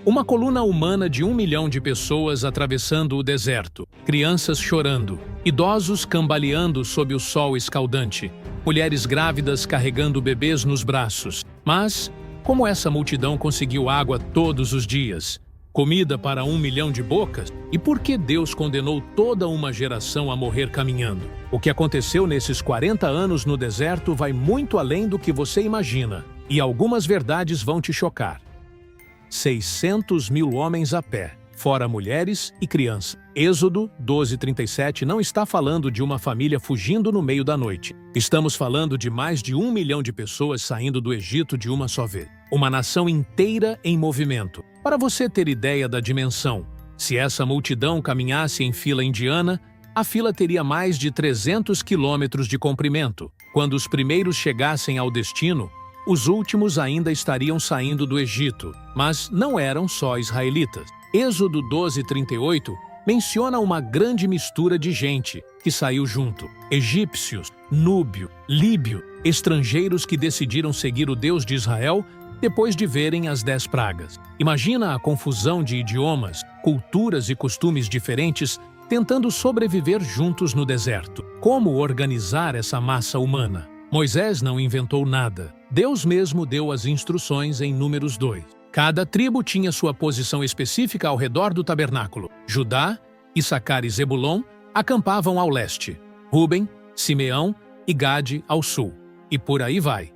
Uma coluna humana de 1 milhão de pessoas atravessando o deserto, crianças chorando, idosos cambaleando sob o sol escaldante, mulheres grávidas carregando bebês nos braços. Mas, como essa multidão conseguiu água todos os dias? Comida para 1 milhão de bocas? E por que Deus condenou toda uma geração a morrer caminhando? O que aconteceu nesses 40 anos no deserto vai muito além do que você imagina, e algumas verdades vão te chocar. 600 mil homens a pé, fora mulheres e crianças. Êxodo 12:37 não está falando de uma família fugindo no meio da noite. Estamos falando de mais de 1 milhão de pessoas saindo do Egito de uma só vez. Uma nação inteira em movimento. Para você ter ideia da dimensão, se essa multidão caminhasse em fila indiana, a fila teria mais de 300 quilômetros de comprimento. Quando os primeiros chegassem ao destino, os últimos ainda estariam saindo do Egito, mas não eram só israelitas. Êxodo 12:38 menciona uma grande mistura de gente que saiu junto. Egípcios, núbio, líbio, estrangeiros que decidiram seguir o Deus de Israel depois de verem as 10 pragas. Imagina a confusão de idiomas, culturas e costumes diferentes tentando sobreviver juntos no deserto. Como organizar essa massa humana? Moisés não inventou nada. Deus mesmo deu as instruções em Números 2. Cada tribo tinha sua posição específica ao redor do tabernáculo. Judá, Issacar e Zebulon acampavam ao leste. Rúben, Simeão e Gade ao sul. E por aí vai.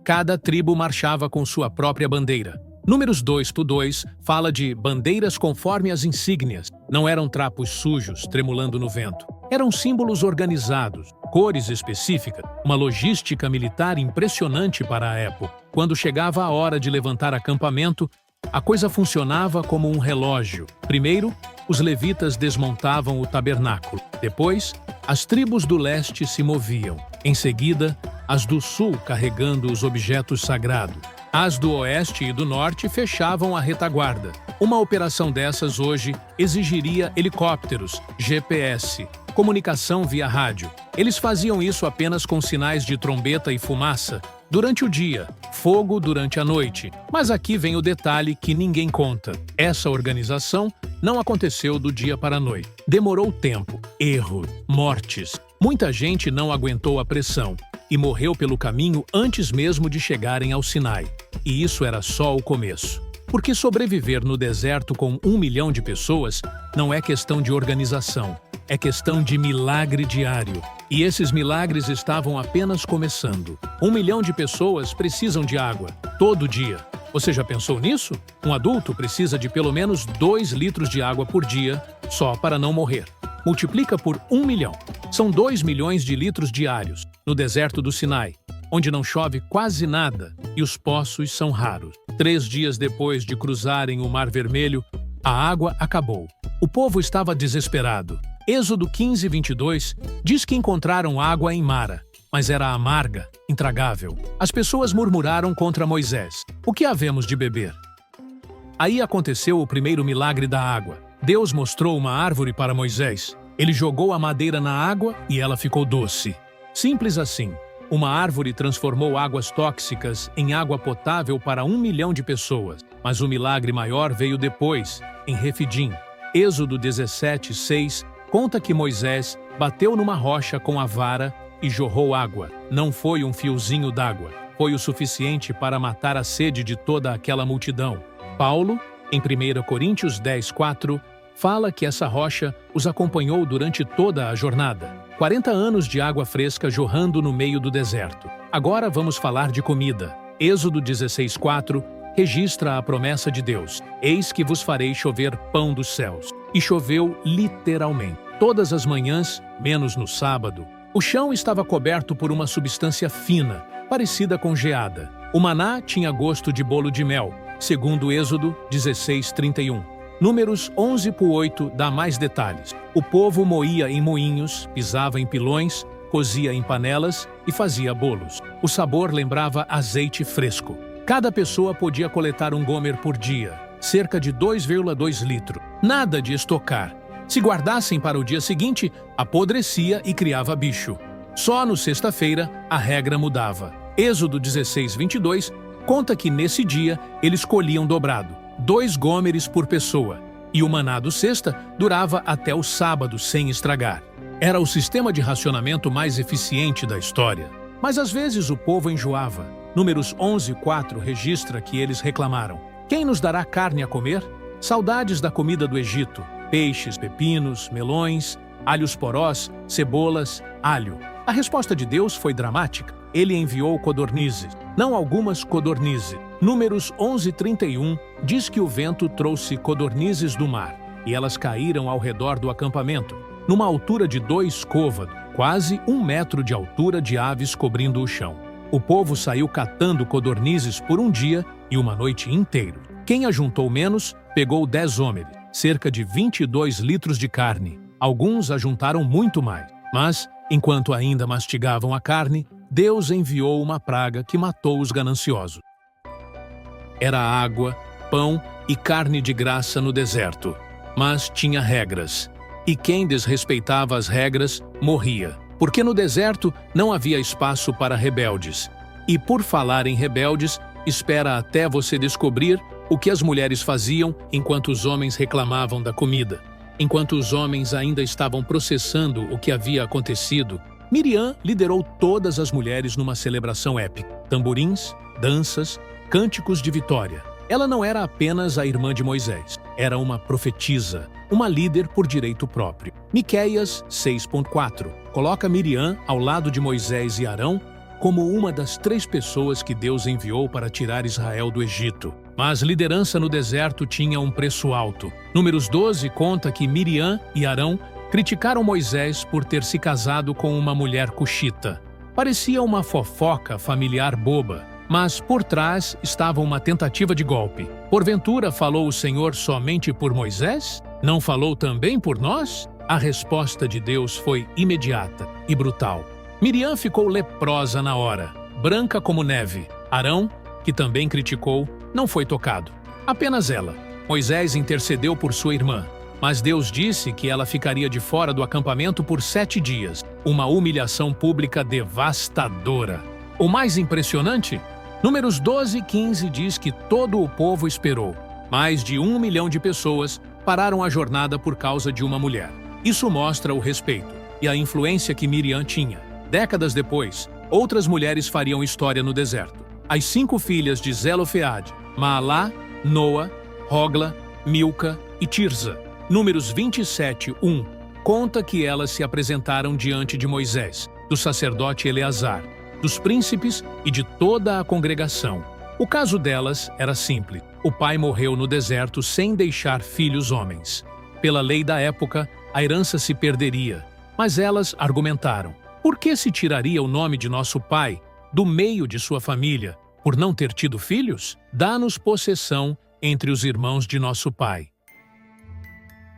Cada tribo marchava com sua própria bandeira. Números 2:2 fala de bandeiras conforme as insígnias. Não eram trapos sujos, tremulando no vento. Eram símbolos organizados, cores específicas, uma logística militar impressionante para a época. Quando chegava a hora de levantar acampamento, a coisa funcionava como um relógio. Primeiro, os levitas desmontavam o tabernáculo. Depois, as tribos do leste se moviam. Em seguida, as do sul carregando os objetos sagrados. As do oeste e do norte fechavam a retaguarda. Uma operação dessas hoje exigiria helicópteros, GPS, comunicação via rádio. Eles faziam isso apenas com sinais de trombeta e fumaça durante o dia, fogo durante a noite. Mas aqui vem o detalhe que ninguém conta. Essa organização não aconteceu do dia para a noite. Demorou tempo, erro, mortes. Muita gente não aguentou a pressão e morreu pelo caminho antes mesmo de chegarem ao Sinai. E isso era só o começo. Porque sobreviver no deserto com 1 milhão de pessoas não é questão de organização, é questão de milagre diário. E esses milagres estavam apenas começando. 1 milhão de pessoas precisam de água, todo dia. Você já pensou nisso? Um adulto precisa de pelo menos 2 litros de água por dia, só para não morrer. Multiplica por 1 milhão. São 2 milhões de litros diários, no deserto do Sinai, onde não chove quase nada e os poços são raros. 3 dias depois de cruzarem o Mar Vermelho, a água acabou. O povo estava desesperado. Êxodo 15:22 diz que encontraram água em Mara, mas era amarga, intragável. As pessoas murmuraram contra Moisés. O que havemos de beber? Aí aconteceu o primeiro milagre da água. Deus mostrou uma árvore para Moisés. Ele jogou a madeira na água e ela ficou doce. Simples assim. Uma árvore transformou águas tóxicas em água potável para 1 milhão de pessoas. Mas o milagre maior veio depois, em Refidim. Êxodo 17:6 conta que Moisés bateu numa rocha com a vara e jorrou água. Não foi um fiozinho d'água. Foi o suficiente para matar a sede de toda aquela multidão. Paulo, em 1 Coríntios 10:4, fala que essa rocha os acompanhou durante toda a jornada. 40 anos de água fresca jorrando no meio do deserto. Agora vamos falar de comida. Êxodo 16:4 registra a promessa de Deus. Eis que vos farei chover pão dos céus. E choveu literalmente. Todas as manhãs, menos no sábado. O chão estava coberto por uma substância fina, parecida com geada. O maná tinha gosto de bolo de mel, segundo Êxodo 16:31. Números 11:8 dá mais detalhes. O povo moía em moinhos, pisava em pilões, cozia em panelas e fazia bolos. O sabor lembrava azeite fresco. Cada pessoa podia coletar um gomer por dia, cerca de 2,2 litros. Nada de estocar. Se guardassem para o dia seguinte, apodrecia e criava bicho. Só no sexta-feira, a regra mudava. Êxodo 16:22 conta que nesse dia eles colhiam dobrado. 2 gômeres por pessoa, e o maná do cesta durava até o sábado sem estragar. Era o sistema de racionamento mais eficiente da história. Mas às vezes o povo enjoava. Números 11:4 registra que eles reclamaram: "Quem nos dará carne a comer?" Saudades da comida do Egito: peixes, pepinos, melões, alhos porós, cebolas, alho. A resposta de Deus foi dramática. Ele enviou codornizes, não algumas codornizes. Números 11:31 diz que o vento trouxe codornizes do mar, e elas caíram ao redor do acampamento, numa altura de 2 côvados, quase 1 metro de altura de aves cobrindo o chão. O povo saiu catando codornizes por um dia e uma noite inteiro. Quem ajuntou menos, pegou 10 homens, cerca de 22 litros de carne. Alguns ajuntaram muito mais, mas, enquanto ainda mastigavam a carne, Deus enviou uma praga que matou os gananciosos. Era água, pão e carne de graça no deserto, mas tinha regras. E quem desrespeitava as regras, morria. Porque no deserto não havia espaço para rebeldes. E por falar em rebeldes, espera até você descobrir o que as mulheres faziam enquanto os homens reclamavam da comida. Enquanto os homens ainda estavam processando o que havia acontecido, Miriam liderou todas as mulheres numa celebração épica. Tamborins, danças, cânticos de vitória. Ela não era apenas a irmã de Moisés, era uma profetisa, uma líder por direito próprio. Miqueias 6:4 coloca Miriam ao lado de Moisés e Arão como uma das 3 pessoas que Deus enviou para tirar Israel do Egito. Mas liderança no deserto tinha um preço alto. Números 12 conta que Miriam e Arão criticaram Moisés por ter se casado com uma mulher cuxita. Parecia uma fofoca familiar boba, mas por trás estava uma tentativa de golpe. Porventura falou o Senhor somente por Moisés? Não falou também por nós? A resposta de Deus foi imediata e brutal. Miriam ficou leprosa na hora, branca como neve. Arão, que também criticou, não foi tocado. Apenas ela. Moisés intercedeu por sua irmã, mas Deus disse que ela ficaria de fora do acampamento por 7 dias. Uma humilhação pública devastadora. O mais impressionante? Números 12:15 diz que todo o povo esperou. Mais de 1 milhão de pessoas pararam a jornada por causa de uma mulher. Isso mostra o respeito e a influência que Miriam tinha. Décadas depois, outras mulheres fariam história no deserto. As 5 filhas de Zelofeade: Maalá, Noa, Hogla, Milca e Tirza. Números 27:1 conta que elas se apresentaram diante de Moisés, do sacerdote Eleazar, dos príncipes e de toda a congregação. O caso delas era simples. O pai morreu no deserto sem deixar filhos homens. Pela lei da época, a herança se perderia. Mas elas argumentaram: por que se tiraria o nome de nosso pai do meio de sua família, por não ter tido filhos? Dá-nos possessão entre os irmãos de nosso pai.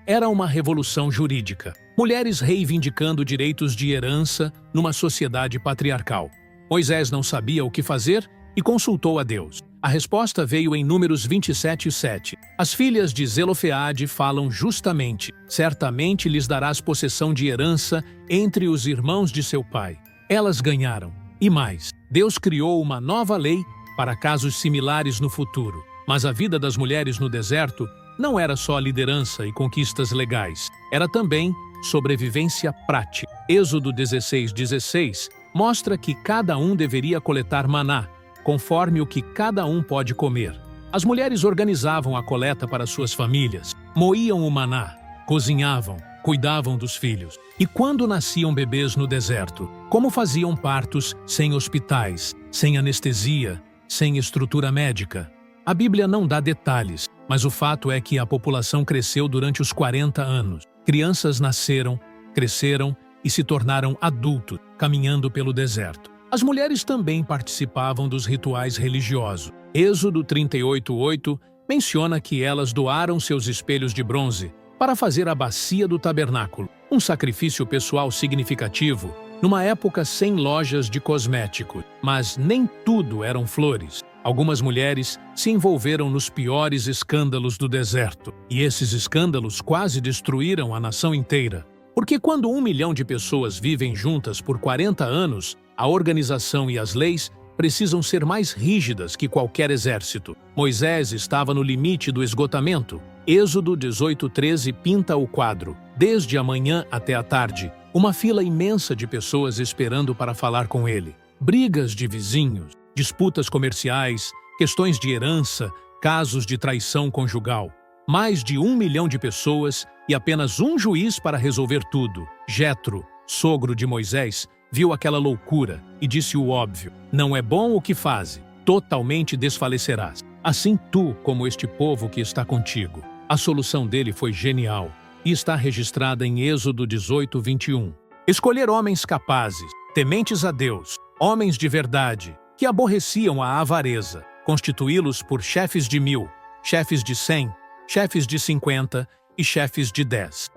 Era uma revolução jurídica. Mulheres reivindicando direitos de herança numa sociedade patriarcal. Moisés não sabia o que fazer e consultou a Deus. A resposta veio em Números 27:7. As filhas de Zelofeade falam justamente: certamente lhes darás possessão de herança entre os irmãos de seu pai. Elas ganharam. E mais, Deus criou uma nova lei para casos similares no futuro. Mas a vida das mulheres no deserto não era só liderança e conquistas legais. Era também sobrevivência prática. Êxodo 16:16 mostra que cada um deveria coletar maná, conforme o que cada um pode comer. As mulheres organizavam a coleta para suas famílias, moíam o maná, cozinhavam, cuidavam dos filhos. E quando nasciam bebês no deserto, como faziam partos sem hospitais, sem anestesia, sem estrutura médica? A Bíblia não dá detalhes, mas o fato é que a população cresceu durante os 40 anos. Crianças nasceram, cresceram e se tornaram adultos, caminhando pelo deserto. As mulheres também participavam dos rituais religiosos. Êxodo 38:8 menciona que elas doaram seus espelhos de bronze para fazer a bacia do tabernáculo, um sacrifício pessoal significativo, numa época sem lojas de cosméticos. Mas nem tudo eram flores. Algumas mulheres se envolveram nos piores escândalos do deserto, e esses escândalos quase destruíram a nação inteira. Porque quando 1 milhão de pessoas vivem juntas por 40 anos, a organização e as leis precisam ser mais rígidas que qualquer exército. Moisés estava no limite do esgotamento. Êxodo 18:13 pinta o quadro. Desde a manhã até a tarde, uma fila imensa de pessoas esperando para falar com ele. Brigas de vizinhos, disputas comerciais, questões de herança, casos de traição conjugal. Mais de 1 milhão de pessoas e apenas um juiz para resolver tudo. Jetro, sogro de Moisés, viu aquela loucura e disse o óbvio: não é bom o que fazes, totalmente desfalecerás. Assim tu, como este povo que está contigo. A solução dele foi genial e está registrada em Êxodo 18:21. Escolher homens capazes, tementes a Deus, homens de verdade, que aborreciam a avareza, constituí-los por chefes de 1000, chefes de 100, chefes de 50 e chefes de 10.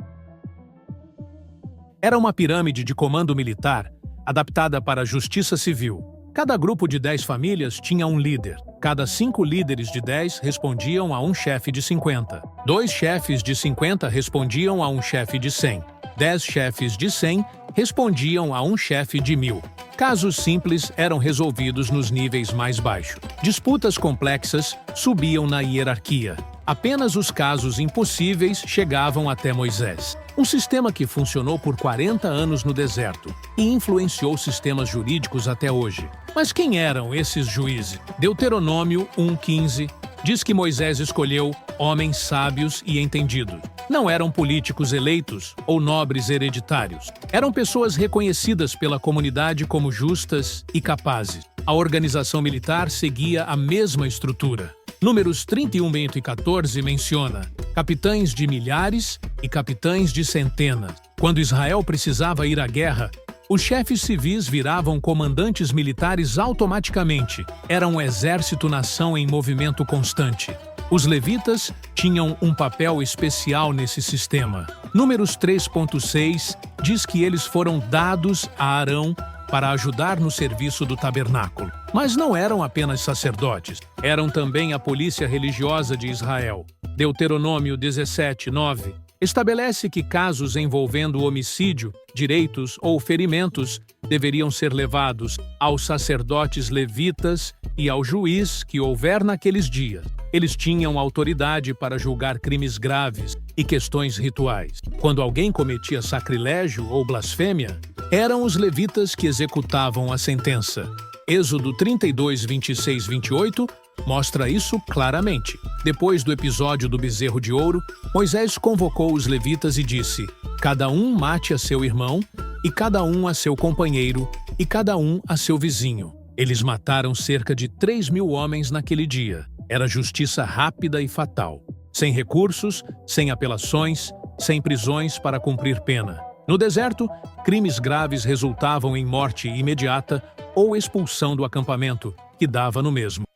Era uma pirâmide de comando militar adaptada para a justiça civil. Cada grupo de 10 famílias tinha um líder. Cada 5 líderes de 10 respondiam a um chefe de 50. 2 chefes de 50 respondiam a um chefe de 100. 10 chefes de 100 respondiam a um chefe de 1000. Casos simples eram resolvidos nos níveis mais baixos. Disputas complexas subiam na hierarquia. Apenas os casos impossíveis chegavam até Moisés. Um sistema que funcionou por 40 anos no deserto e influenciou sistemas jurídicos até hoje. Mas quem eram esses juízes? Deuteronômio 1:15 diz que Moisés escolheu homens sábios e entendidos. Não eram políticos eleitos ou nobres hereditários. Eram pessoas reconhecidas pela comunidade como justas e capazes. A organização militar seguia a mesma estrutura. Números 31 e 14 menciona capitães de milhares e capitães de centenas. Quando Israel precisava ir à guerra, os chefes civis viravam comandantes militares automaticamente. Era um exército-nação em movimento constante. Os levitas tinham um papel especial nesse sistema. Números 3:6 diz que eles foram dados a Arão para ajudar no serviço do tabernáculo. Mas não eram apenas sacerdotes, eram também a polícia religiosa de Israel. Deuteronômio 17:9 estabelece que casos envolvendo homicídio, direitos ou ferimentos deveriam ser levados aos sacerdotes levitas e ao juiz que houver naqueles dias. Eles tinham autoridade para julgar crimes graves e questões rituais. Quando alguém cometia sacrilégio ou blasfêmia, eram os levitas que executavam a sentença. Êxodo 32:26-28 mostra isso claramente. Depois do episódio do bezerro de ouro, Moisés convocou os levitas e disse: cada um mate a seu irmão, e cada um a seu companheiro, e cada um a seu vizinho. Eles mataram cerca de 3.000 homens naquele dia. Era justiça rápida e fatal. Sem recursos, sem apelações, sem prisões para cumprir pena. No deserto, crimes graves resultavam em morte imediata ou expulsão do acampamento, que dava no mesmo.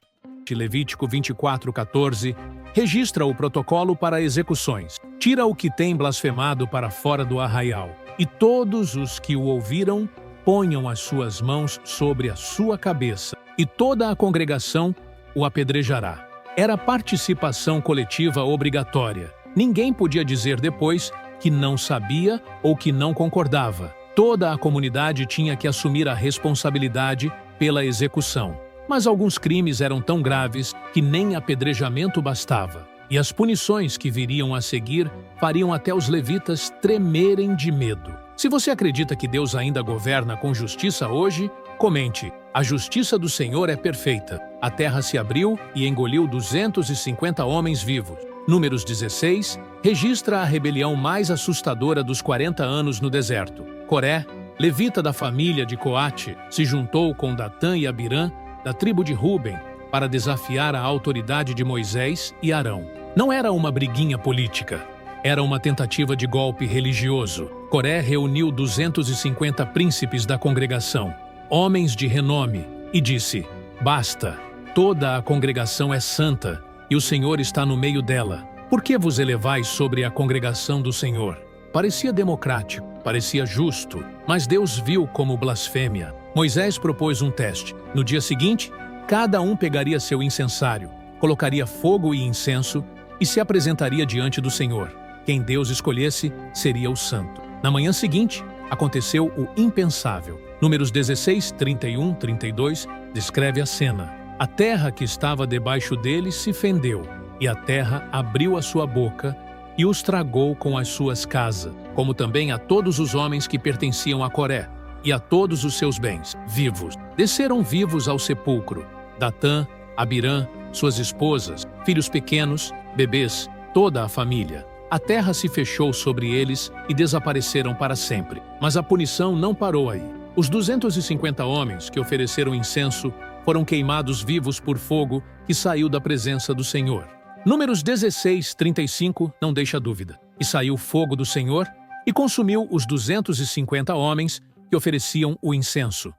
Levítico 24:14 registra o protocolo para execuções. Tira o que tem blasfemado para fora do arraial, e todos os que o ouviram ponham as suas mãos sobre a sua cabeça, e toda a congregação o apedrejará. Era participação coletiva obrigatória. Ninguém podia dizer depois que não sabia ou que não concordava. Toda a comunidade tinha que assumir a responsabilidade pela execução. Mas alguns crimes eram tão graves que nem apedrejamento bastava. E as punições que viriam a seguir fariam até os levitas tremerem de medo. Se você acredita que Deus ainda governa com justiça hoje, comente: a justiça do Senhor é perfeita. A terra se abriu e engoliu 250 homens vivos. Números 16 registra a rebelião mais assustadora dos 40 anos no deserto. Coré, levita da família de Coate, se juntou com Datã e Abirã, da tribo de Ruben, para desafiar a autoridade de Moisés e Arão. Não era uma briguinha política, era uma tentativa de golpe religioso. Coré reuniu 250 príncipes da congregação, homens de renome, e disse: basta, toda a congregação é santa, e o Senhor está no meio dela. Por que vos elevais sobre a congregação do Senhor? Parecia democrático, parecia justo, mas Deus viu como blasfêmia. Moisés propôs um teste. No dia seguinte, cada um pegaria seu incensário, colocaria fogo e incenso e se apresentaria diante do Senhor. Quem Deus escolhesse seria o santo. Na manhã seguinte, aconteceu o impensável. Números 16, 31, 32 descreve a cena. A terra que estava debaixo deles se fendeu, e a terra abriu a sua boca e os tragou com as suas casas, como também a todos os homens que pertenciam a Coré, e a todos os seus bens, vivos. Desceram vivos ao sepulcro, Datã, Abirã, suas esposas, filhos pequenos, bebês, toda a família. A terra se fechou sobre eles e desapareceram para sempre. Mas a punição não parou aí. Os 250 homens que ofereceram incenso foram queimados vivos por fogo que saiu da presença do Senhor. Números 16, 35 não deixa dúvida. E saiu fogo do Senhor e consumiu os 250 homens que ofereciam o incenso.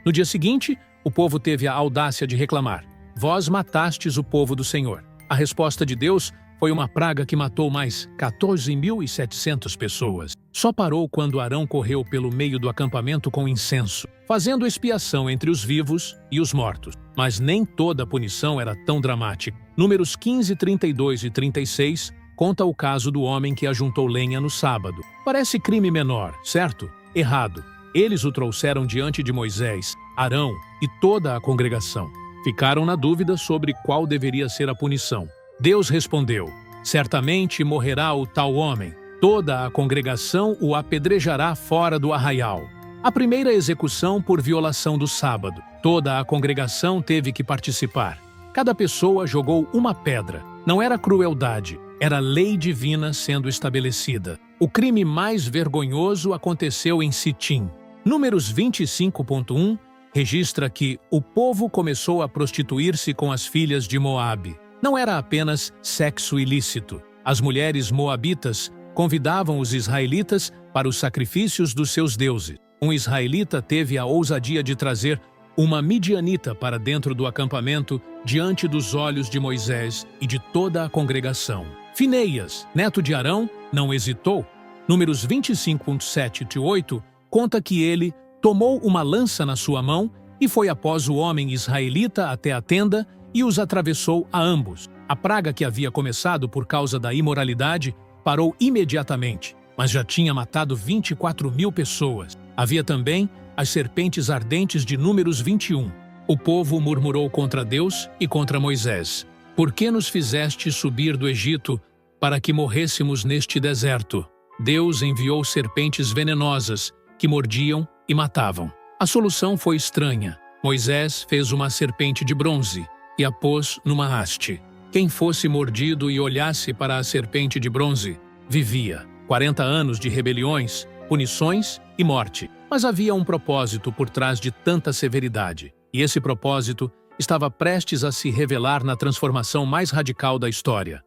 No dia seguinte, o povo teve a audácia de reclamar: vós matastes o povo do Senhor. A resposta de Deus foi uma praga que matou mais 14.700 pessoas. Só parou quando Arão correu pelo meio do acampamento com incenso, fazendo expiação entre os vivos e os mortos. Mas nem toda a punição era tão dramática. Números 15, 32 e 36 conta o caso do homem que ajuntou lenha no sábado. Parece crime menor, certo? Errado. Eles o trouxeram diante de Moisés, Arão e toda a congregação. Ficaram na dúvida sobre qual deveria ser a punição. Deus respondeu: certamente morrerá o tal homem. Toda a congregação o apedrejará fora do arraial. A primeira execução por violação do sábado. Toda a congregação teve que participar. Cada pessoa jogou uma pedra. Não era crueldade, era lei divina sendo estabelecida. O crime mais vergonhoso aconteceu em Sitim. Números 25.1 registra que o povo começou a prostituir-se com as filhas de Moabe. Não era apenas sexo ilícito. As mulheres moabitas convidavam os israelitas para os sacrifícios dos seus deuses. Um israelita teve a ousadia de trazer uma midianita para dentro do acampamento diante dos olhos de Moisés e de toda a congregação. Fineias, neto de Arão, não hesitou. Números 25.7-8 conta que ele tomou uma lança na sua mão e foi após o homem israelita até a tenda e os atravessou a ambos. A praga que havia começado por causa da imoralidade parou imediatamente, mas já tinha matado 24.000 pessoas. Havia também as serpentes ardentes de Números 21. O povo murmurou contra Deus e contra Moisés. Por que nos fizeste subir do Egito para que morrêssemos neste deserto? Deus enviou serpentes venenosas que mordiam e matavam. A solução foi estranha. Moisés fez uma serpente de bronze e a pôs numa haste. Quem fosse mordido e olhasse para a serpente de bronze, vivia. 40 anos de rebeliões, punições e morte. Mas havia um propósito por trás de tanta severidade. E esse propósito estava prestes a se revelar na transformação mais radical da história.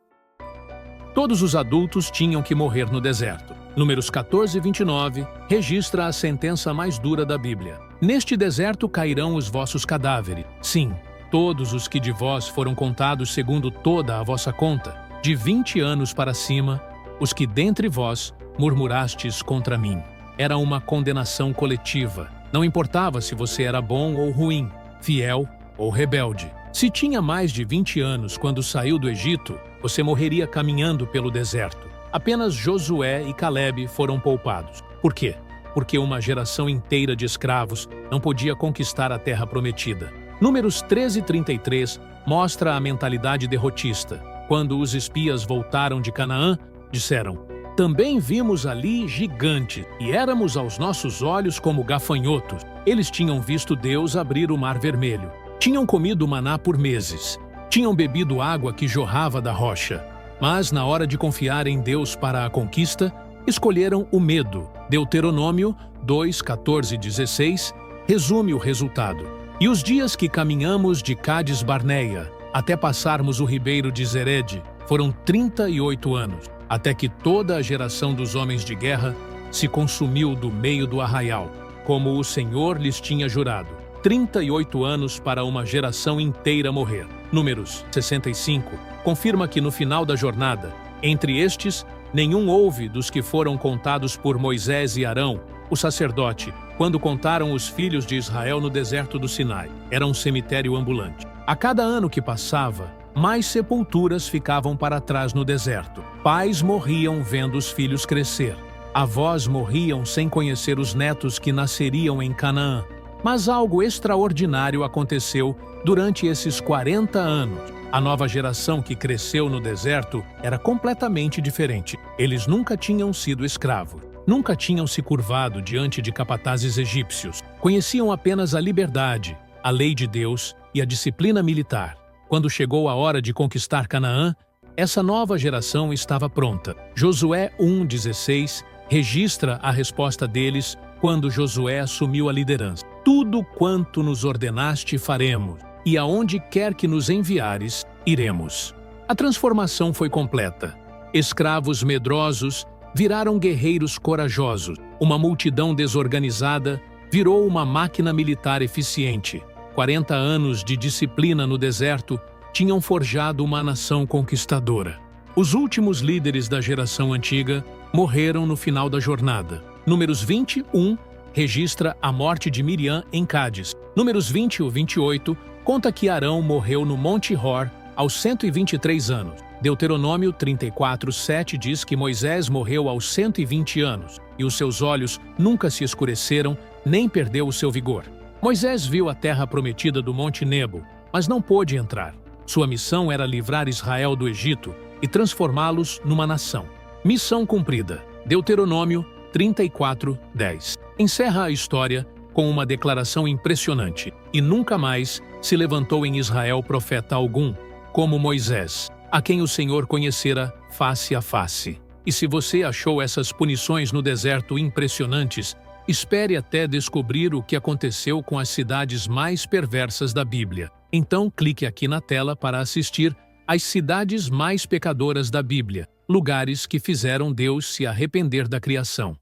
Todos os adultos tinham que morrer no deserto. Números 14 e 29 registra a sentença mais dura da Bíblia. Neste deserto cairão os vossos cadáveres. Sim, todos os que de vós foram contados segundo toda a vossa conta, de 20 anos para cima, os que dentre vós murmurastes contra mim. Era uma condenação coletiva. Não importava se você era bom ou ruim, fiel ou rebelde. Se tinha mais de 20 anos quando saiu do Egito, você morreria caminhando pelo deserto. Apenas Josué e Calebe foram poupados. Por quê? Porque uma geração inteira de escravos não podia conquistar a terra prometida. Números 13:33 mostra a mentalidade derrotista. Quando os espias voltaram de Canaã, disseram: também vimos ali gigantes, e éramos aos nossos olhos como gafanhotos. Eles tinham visto Deus abrir o Mar Vermelho. Tinham comido maná por meses. Tinham bebido água que jorrava da rocha. Mas, na hora de confiar em Deus para a conquista, escolheram o medo. Deuteronômio 2:14-16 resume o resultado. E os dias que caminhamos de Cádiz Barneia até passarmos o ribeiro de Zered foram 38 anos, até que toda a geração dos homens de guerra se consumiu do meio do arraial, como o Senhor lhes tinha jurado. 38 anos para uma geração inteira morrer. Números 65 confirma que no final da jornada, entre estes, nenhum houve dos que foram contados por Moisés e Arão, o sacerdote, quando contaram os filhos de Israel no deserto do Sinai. Era um cemitério ambulante. A cada ano que passava, mais sepulturas ficavam para trás no deserto. Pais morriam vendo os filhos crescer. Avós morriam sem conhecer os netos que nasceriam em Canaã. Mas algo extraordinário aconteceu durante esses 40 anos. A nova geração que cresceu no deserto era completamente diferente. Eles nunca tinham sido escravos. Nunca tinham se curvado diante de capatazes egípcios. Conheciam apenas a liberdade, a lei de Deus e a disciplina militar. Quando chegou a hora de conquistar Canaã, essa nova geração estava pronta. Josué 1:16 registra a resposta deles quando Josué assumiu a liderança. Tudo quanto nos ordenaste faremos, e aonde quer que nos enviares, iremos. A transformação foi completa. Escravos medrosos viraram guerreiros corajosos. Uma multidão desorganizada virou uma máquina militar eficiente. 40 anos de disciplina no deserto tinham forjado uma nação conquistadora. Os últimos líderes da geração antiga morreram no final da jornada. Números 21 registra a morte de Miriam em Cádiz. Números 20 e 28 conta que Arão morreu no Monte Hor aos 123 anos. Deuteronômio 34:7 diz que Moisés morreu aos 120 anos e os seus olhos nunca se escureceram nem perdeu o seu vigor. Moisés viu a terra prometida do Monte Nebo, mas não pôde entrar. Sua missão era livrar Israel do Egito e transformá-los numa nação. Missão cumprida. Deuteronômio 34:10. Encerra a história com uma declaração impressionante. E nunca mais se levantou em Israel profeta algum, como Moisés, a quem o Senhor conhecera face a face. E se você achou essas punições no deserto impressionantes, espere até descobrir o que aconteceu com as cidades mais perversas da Bíblia. Então clique aqui na tela para assistir às cidades mais pecadoras da Bíblia, lugares que fizeram Deus se arrepender da criação.